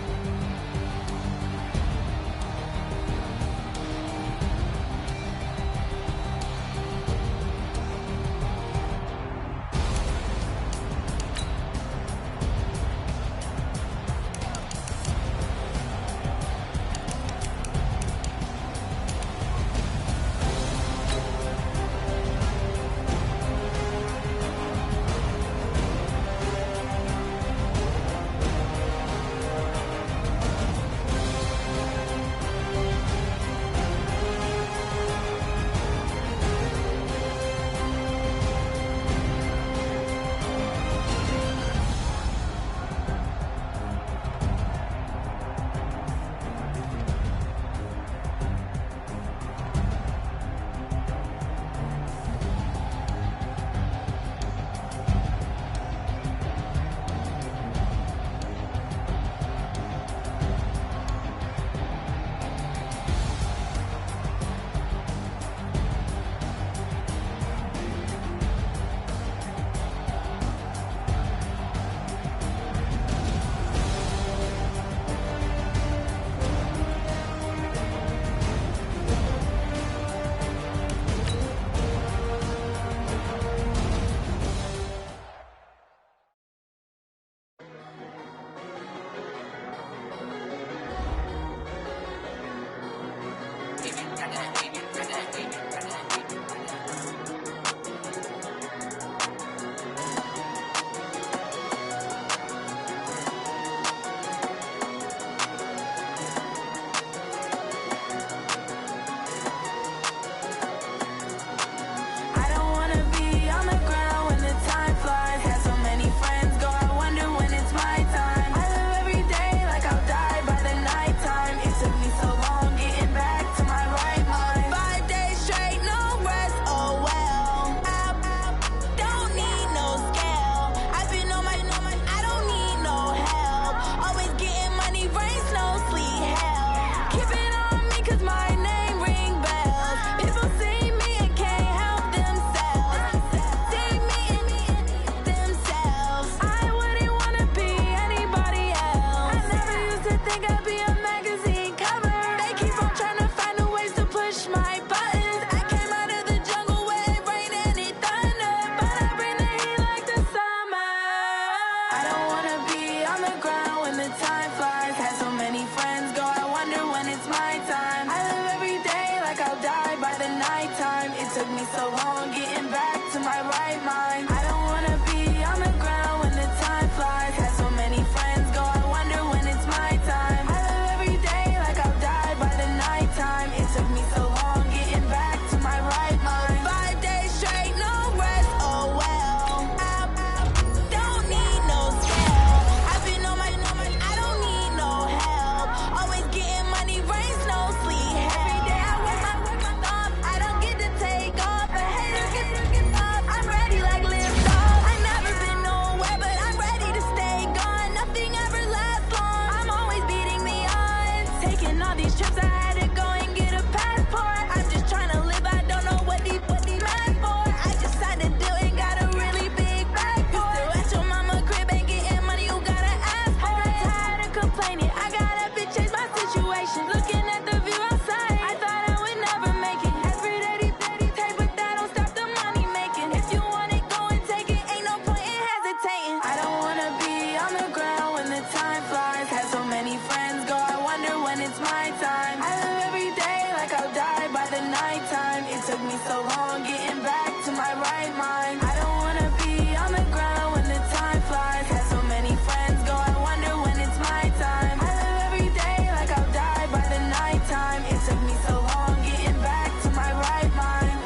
nighttime. It took me so long getting back to my right mind. I don't wanna be on the ground when the time flies. Had so many friends go, I wonder when it's my time. I live every day like I'll die by the nighttime. It took me so long getting back to my right mind.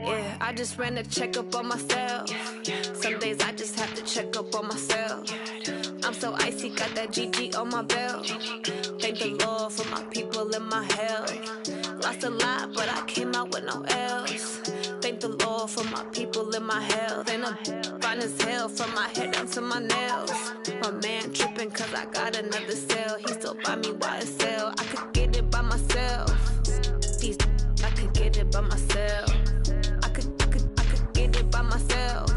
Yeah, I just ran a checkup on myself. Some days I just have to check up on myself. I'm so icy, got that GG on my belt. Thank the Lord for my people and my health. Lost a lot, but I came out with no L's. Thank the Lord for my people and my health. And I'm fine as hell from my head down to my nails. My man tripping cause I got another cell. He still buy me YSL. I could get it by myself. These I could get it by myself. I could get it by myself.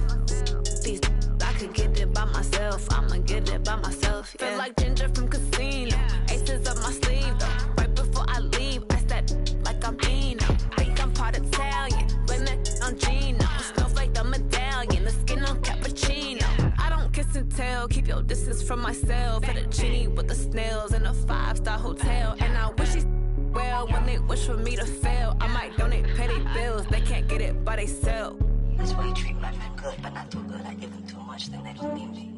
These I could get it by myself. I'ma get it by myself. Yeah. Feel like Ginger from Casino. Aces up my sleeve though. Right before I leave, I step like I'm Dino. Think I'm part Italian. Blame that on Gino. Smells like the medallion. The skin on cappuccino. I don't kiss and tell. Keep your distance from myself. Fettuccine with the snails in a 5-star hotel. And I wish he well when they wish for me to fail. I might donate petty bills. They can't get it by they sell. That's why you treat my men good, but not too good. I give them too much, then they don't need me.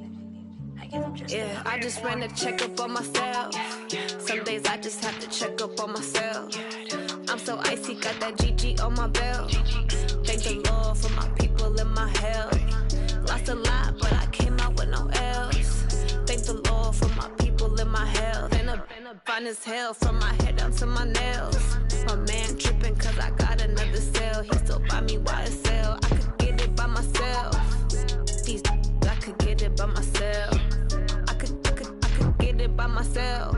I give them just yeah, I just ran a checkup on myself. Some days I just have to check up on myself. I'm so icy, got that GG on my belt. Thank the Lord for my people and my health. Lost a lot, but I came out with no L's. Thank the Lord for my people and my health. And I'm fine as hell from my head down to my nails. My man tripping cause I got another cell. He still buy me YSL. I could get it by myself. These I could get it by myself. I could get it by myself.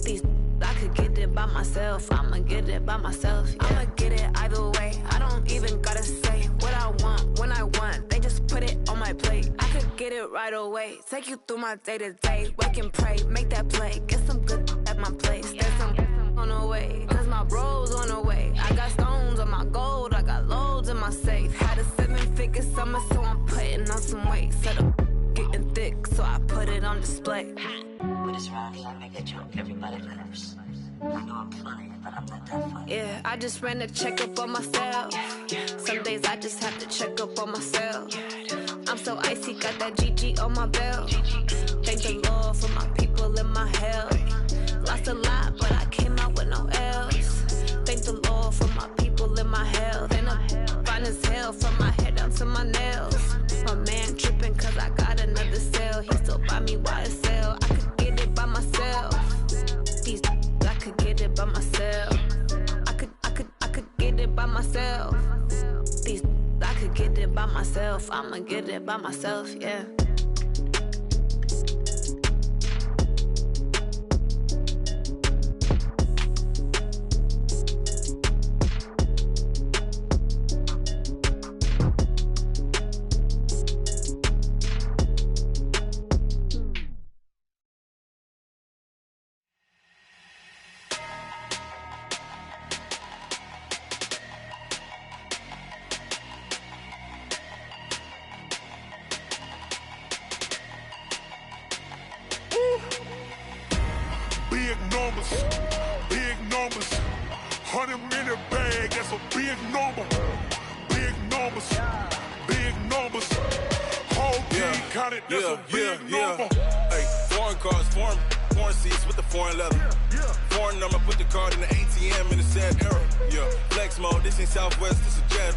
These I could get it by myself. I'ma get it by myself. Yeah. I'ma get it either way. I don't even gotta say what I want when I want. They just put it on my plate. I could get it right away. Take you through my day to day. Wake and pray, make that play. Get some good at my place. There's some on the way, cause my bro's on the way. I got stones on my gold. I got loads in my safe. Had a 7-figure summer, so I'm putting on some weight. Set up getting thick, so I put it on display. But it's around here, I make a joke, everybody laughs. I know I'm funny, but I'm not that funny. Yeah, I just ran a checkup on myself. Some days I just have to check up on myself. I'm so icy, got that GG on my belt. Thank the Lord for my people and my health. Lost a lot, but I came out with no L's. Thank the Lord for my people and my health. And I'm fine as hell from my head down to my nails. My man tripping cause I got another cell. He still buy me YSL. I could get it by myself. These I could get it by myself. I could get it by myself. These I could get it by myself. I'ma get it by myself, yeah. Big numbers, 100-minute bag, that's a big number. Big numbers, whole team counted, that's a big number. Hey, foreign cars, foreign seats with the foreign leather. Foreign number, put the card in the ATM in the sad era. Yeah, flex mode, this ain't Southwest, this a jet.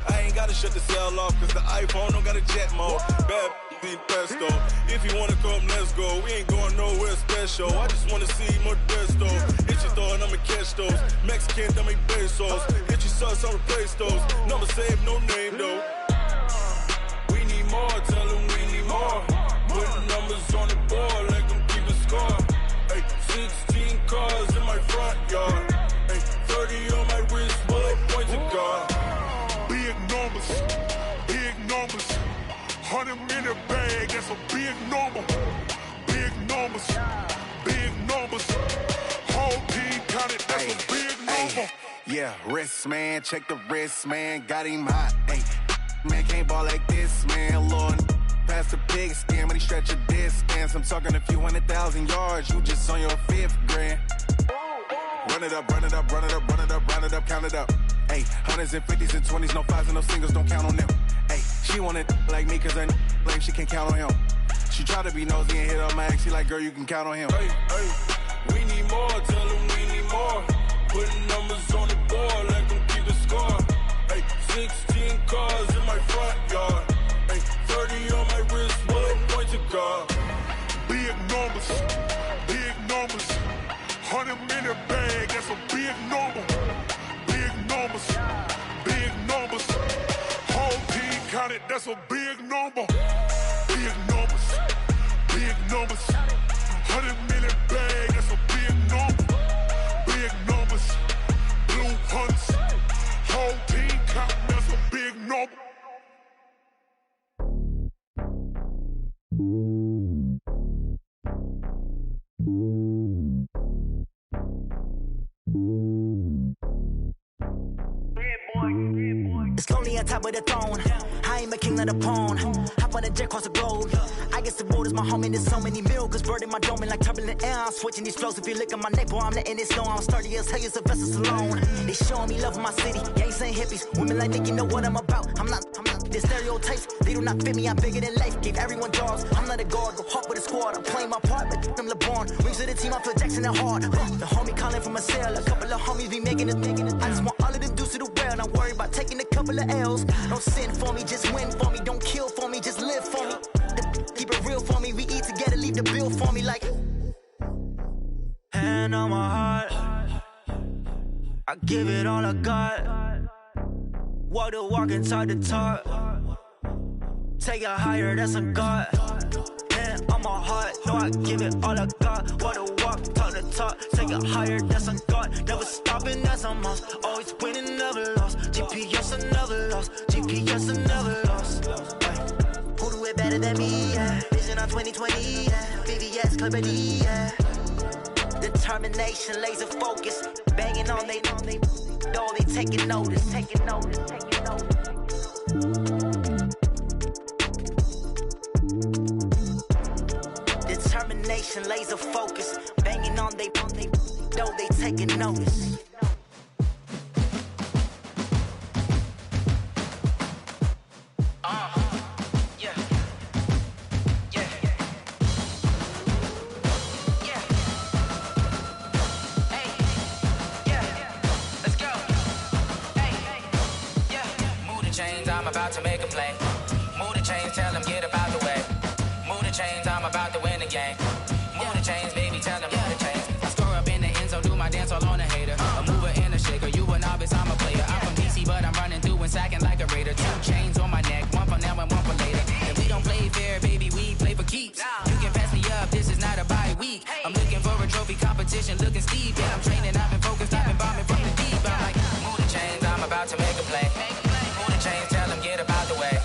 I ain't gotta shut the cell off, cause the iPhone don't got a jet mode. Bad need pesto. If you wanna come, let's go. We ain't going nowhere special. I just wanna see more Modesto. Hit your throw and I'ma catch those. Mexican, dame pesos. Hit your sauce, I'll replace those. Number save, no name though. We need more, tell them we need more. Put the numbers on the board, let them keep a score. Hey, 16 cars in my front yard. Hey, 30 on my wrist, bullet point to God. Big numbers, 100-minute bag, that's a big number. Big numbers, whole team counted, that's a big number. Yeah, wrist, man, check the wrist, man, got him hot. Hey, man, can't ball like this, man. Lord, past the pig skin when he stretch a distance. I'm talking a few 100,000 yards, you just on your 5th grand. Run it up, run it up, run it up, run it up, run it up, count it up. Hey, hundreds and 50s and 20s, no 5s and no singles, don't count on them. Hey, she want it like me, cause her like she can't count on him. She try to be nosy and hit up my ex, she like, girl, you can count on him. Hey, we need more, tell them we need more. Putting numbers on the board, let them keep the score. Hey, 16 cars in my front yard. Hey, 30 on my wrist, bullet point to God. Big numbers, 100 million bag, that's a big number. Big numbers, whole team counted, that's a big number. Big numbers, 100 million bag, that's a big number. Big numbers, blue hunts, whole team counting, that's a big number. It's lonely on top of the throne. I am a king of the pawn. Hop on a jet across the globe. I guess the world is my home and there's so many milk. Bird in my dome and like turbulent air. I'm switching these flows. If you look at my neck, boy, I'm letting it snow. I'm sturdy as hell, as a vessel alone. They showing me love in my city. Gangs and hippies. Women like Nick, you know what I'm about. I'm not the stereotypes. They do not fit me. I'm bigger than life. Gave everyone jobs. I'm not a guard. Go hard with a squad. I'm playing my part, but them LeBron. Rings to the team. I feel Jackson and hard. The homie calling from a cell. A couple of homies be making it. I just want all of them dudes to the well. Not worry about taking a couple of L's. Don't sin for me, just win for me. Don't kill for me, just live for me. Keep it real for me. We eat together, leave the bill for me like. Hand on my heart, I give it all I got. Walk the walk and talk the talk. Take it higher, that's a God. Hand on my heart, no, I give it all I got. Walk the walk, talk the talk. Take it higher, that's a God. Never stopping, that's a must. Always winning, never lost. GPS, I never lost. GPS, I never lost. Who do it better than me? Yeah. Vision on 2020. Yeah. VVS, Clarity. Yeah. Determination, laser focus. Banging on they know they taking notice. Determination, laser focus. Banging on they know they taking notice. I'm about to make a play. Move the chains, tell them get about the way. Move the chains, I'm about to win the game. Move the chains, baby, tell them move the chains. I score up in the end zone, do my dance all on a hater. A mover and a shaker, you a novice, I'm a player. I'm from DC, but I'm running through and sacking like a raider. 2 chains on my neck, one for now and one for later. And we don't play fair, baby, we play for keeps. You can pass me up, this is not a bye week. I'm looking for a trophy competition, looking steep. Yeah, I'm training, I've been focused, I've been bombing from the deep. I'm like, move the chains, I'm about to make a play. Move the chains, tell them get about the way.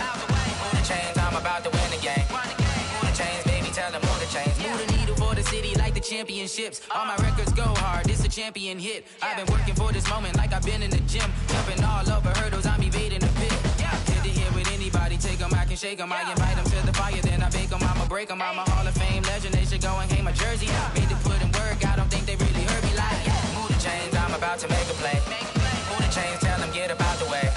Move the chains, I'm about to win the game. Move the chains, baby, tell them move the chains. Move the needle for the city like the championships. All my records go hard, this a champion hit. I've been working for this moment like I've been in the gym. Jumping all over hurdles, I'm evading the pit. Hit to hit with anybody, take them, I can shake them. I invite them to the fire, then I bake them, I'ma break them. I'm a Hall of Fame legend, they should go and hang my jersey. Made to put in work, I don't think they really heard me like. Move the chains, I'm about to make a play. Move the chains, tell them get about the way.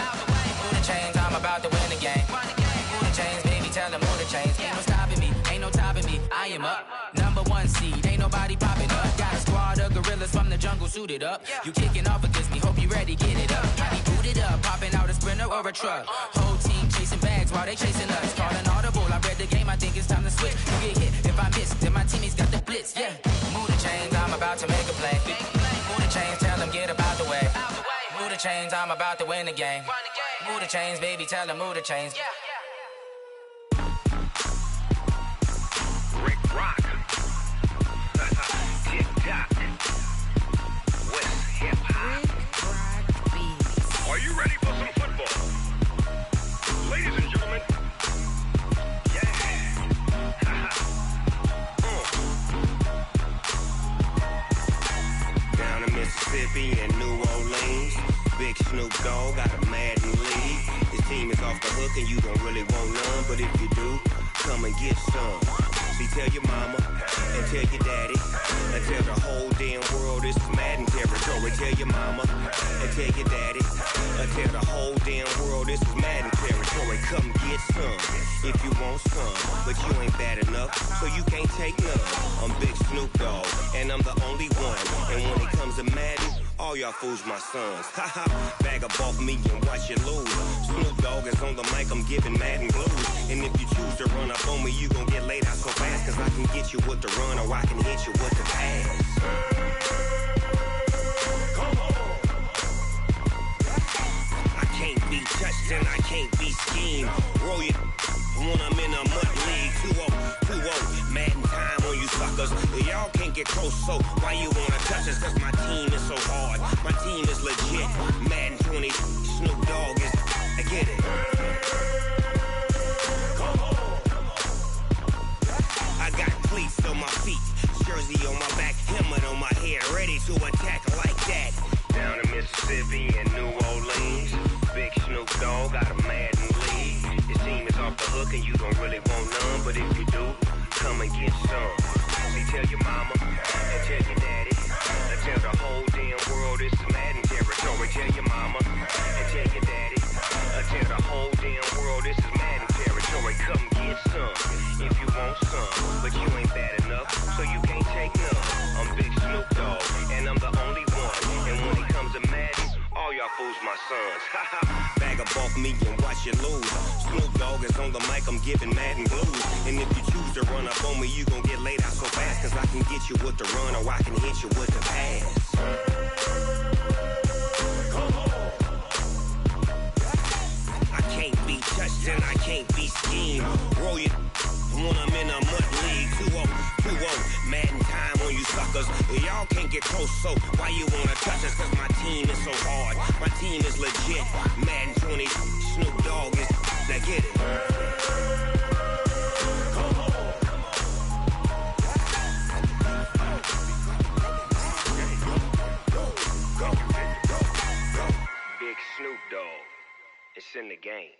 Move the chains, I'm about to win the game. Move the chains, baby, tell them move the chains. Ain't no stopping me, ain't no topping me. I am up, #1 seed, ain't nobody popping up. Got a squad of gorillas from the jungle suited up. You kicking off against me, hope you ready, get it up. I be booted up, popping out a Sprinter or a truck. Whole team chasing bags while they chasing us. Calling audible, I read the game, I think it's time to switch. You get hit, if I miss, then my teammates got the blitz, yeah. Move the chains, I'm about to make a play. Move the chains, tell them get about the way. Move the chains, I'm about to win the game. Move the chains, baby, tell them move the chains. Rick Rock. TikTok. West Hip Hop. Are you ready for some football? Ladies and gentlemen. Yeah. Down in Mississippi and New Orleans. Snoop Dogg got a Madden league. His team is off the hook and you don't really want none, but if you do, come and get some. See, tell your mama and tell your daddy and tell the whole damn world this is Madden territory. Tell your mama and tell your daddy and tell the whole damn world this is Madden territory. Come get some if you want some, but you ain't bad enough, so you can't take none. I'm Big Snoop Dogg, and I'm the only one. And when it comes to Madden, all y'all fools my sons. Haha, bag up off me and watch you lose. Snoop Dogg is on the mic, I'm giving Madden blues. And if you choose to run up on me, you gon' get laid out so fast, cause I can get you with the run or I can hit you with the pass. I can't be touched and I can't be schemed. Roll you when I'm in a mud league. 2-0, Madden time on you suckers. Y'all can't get close, so why you wanna touch us? Cause my team is so hard, my team is legit. Madden 20, Snoop Dogg is, I get it. I got cleats on my feet, jersey on my back, helmet on my head, ready to attack like that. Down in Mississippi and New Orleans, Big Snoop Dogg got a Madden league. His team is off the hook and you don't really want none, but if you do, come and get some. See, tell your mama and tell your daddy and tell the whole damn world this is Madden territory. Tell your mama and tell your daddy and tell the whole damn world this is Madden territory. Come get some if you want some, but you ain't bad enough, so you can't take none. I'm Big Snoop Dogg, and I'm the only one. And when it comes to Madden, all y'all fools my sons. Haha, bag up off me and watch you lose. Snoop Dogg is on the mic, I'm giving Madden blues. And if you choose to run up on me, you gon' get laid out so fast, cause I can get you with the run or I can hit you with the pass. I can't be touched and I can't be schemed. Roll you when I'm in a mud league. 2-0, Madden time on you suckers. Y'all can't get close, so why you wanna touch us? Cause my team is so hard, my team is legit. Madden 20, Snoop Dogg is, now get it. Big Snoop Dogg, it's in the game.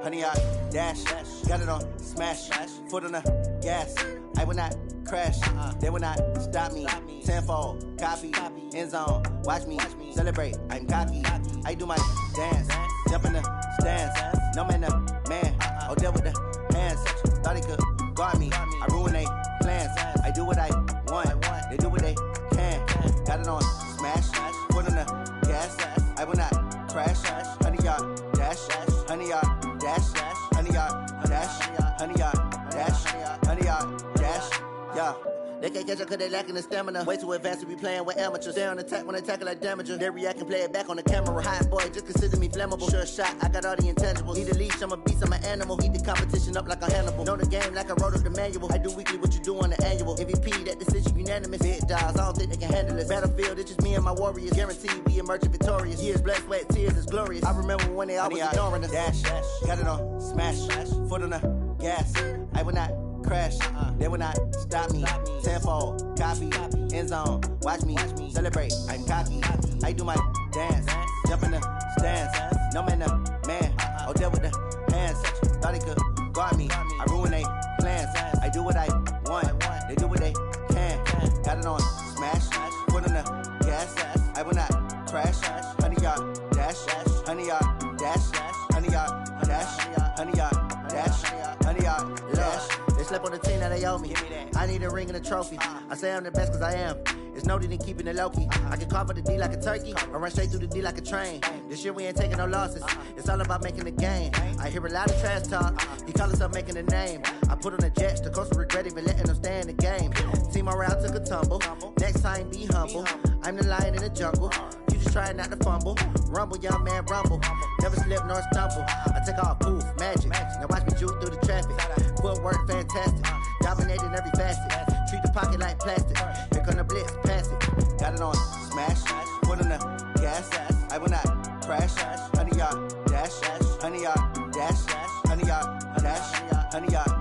Honey, I dash, got it on smash, foot on the gas. I will not crash, they will not stop me. Tenfold, copy, end zone, watch me celebrate. I'm cocky, I do my dance, jump in the stands. No man, man, oh deal with the hands. Thought he could guard me, I ruin they plans. I do what I want, they do what they can. Got it on smash, foot on the gas. I will not crash, honey, y'all dash, honey, y'all dash, honey, y'all dash, honey, y'all dash, honey, y'all dash, yeah. They can't catch up cause they lacking the stamina. Way too advanced to be playing with amateurs. They on attack when they tackle like damager. They react and play it back on the camera. Hot boy, just consider me flammable. Sure shot, I got all the intangibles. Need a leash, I'm a beast, I'm an animal. Eat the competition up like a Hannibal. Know the game like I wrote up the manual. I do weekly what you do on the annual. MVP, that decision unanimous. Big dogs, I don't think they can handle it. Battlefield, it's just me and my warriors. Guaranteed we emerge victorious. Years, blood, sweat, tears, it's glorious. I remember when they always ignoring us. Dash, got it on smash, foot on the gas. I will not crash, they will not stop me. Tenfold, copy, end zone, watch me celebrate. I'm cocky, I do my dance, jump in the stands. No man, man, oh deal with the hands. Thought he could guard me, I ruin they plans. I do what I want, they do what they can. Got it on smash, foot on the gas. I will not crash, honey, y'all dash, honey, y'all dash, honey, y'all dash, honey, y'all dash, honey, y'all dash. They slept on the team that they owe me. I need a ring and a trophy. I say I'm the best cause I am. It's no need in keeping it low-key. I can carve up the D like a turkey or run straight through the D like a train. This year we ain't taking no losses. It's all about making the game. I hear a lot of trash talk. He call himself making a name. I put on the Jets. The coach will regret even letting them stay in the game. Team morale took a tumble. Next time be humble. I'm the lion in the jungle. You just try not to fumble. Rumble, young man, rumble. Never slip nor stumble. I take off, poof, magic. Now watch me juke through the traffic. Footwork fantastic. Dominating every facet. Treat the pocket like plastic. Here come the blitz, pass it. Got it on smash. Foot on the gas. I will not crash, 100 yard dash, 100 yard dash, 100 yard dash, 100 yard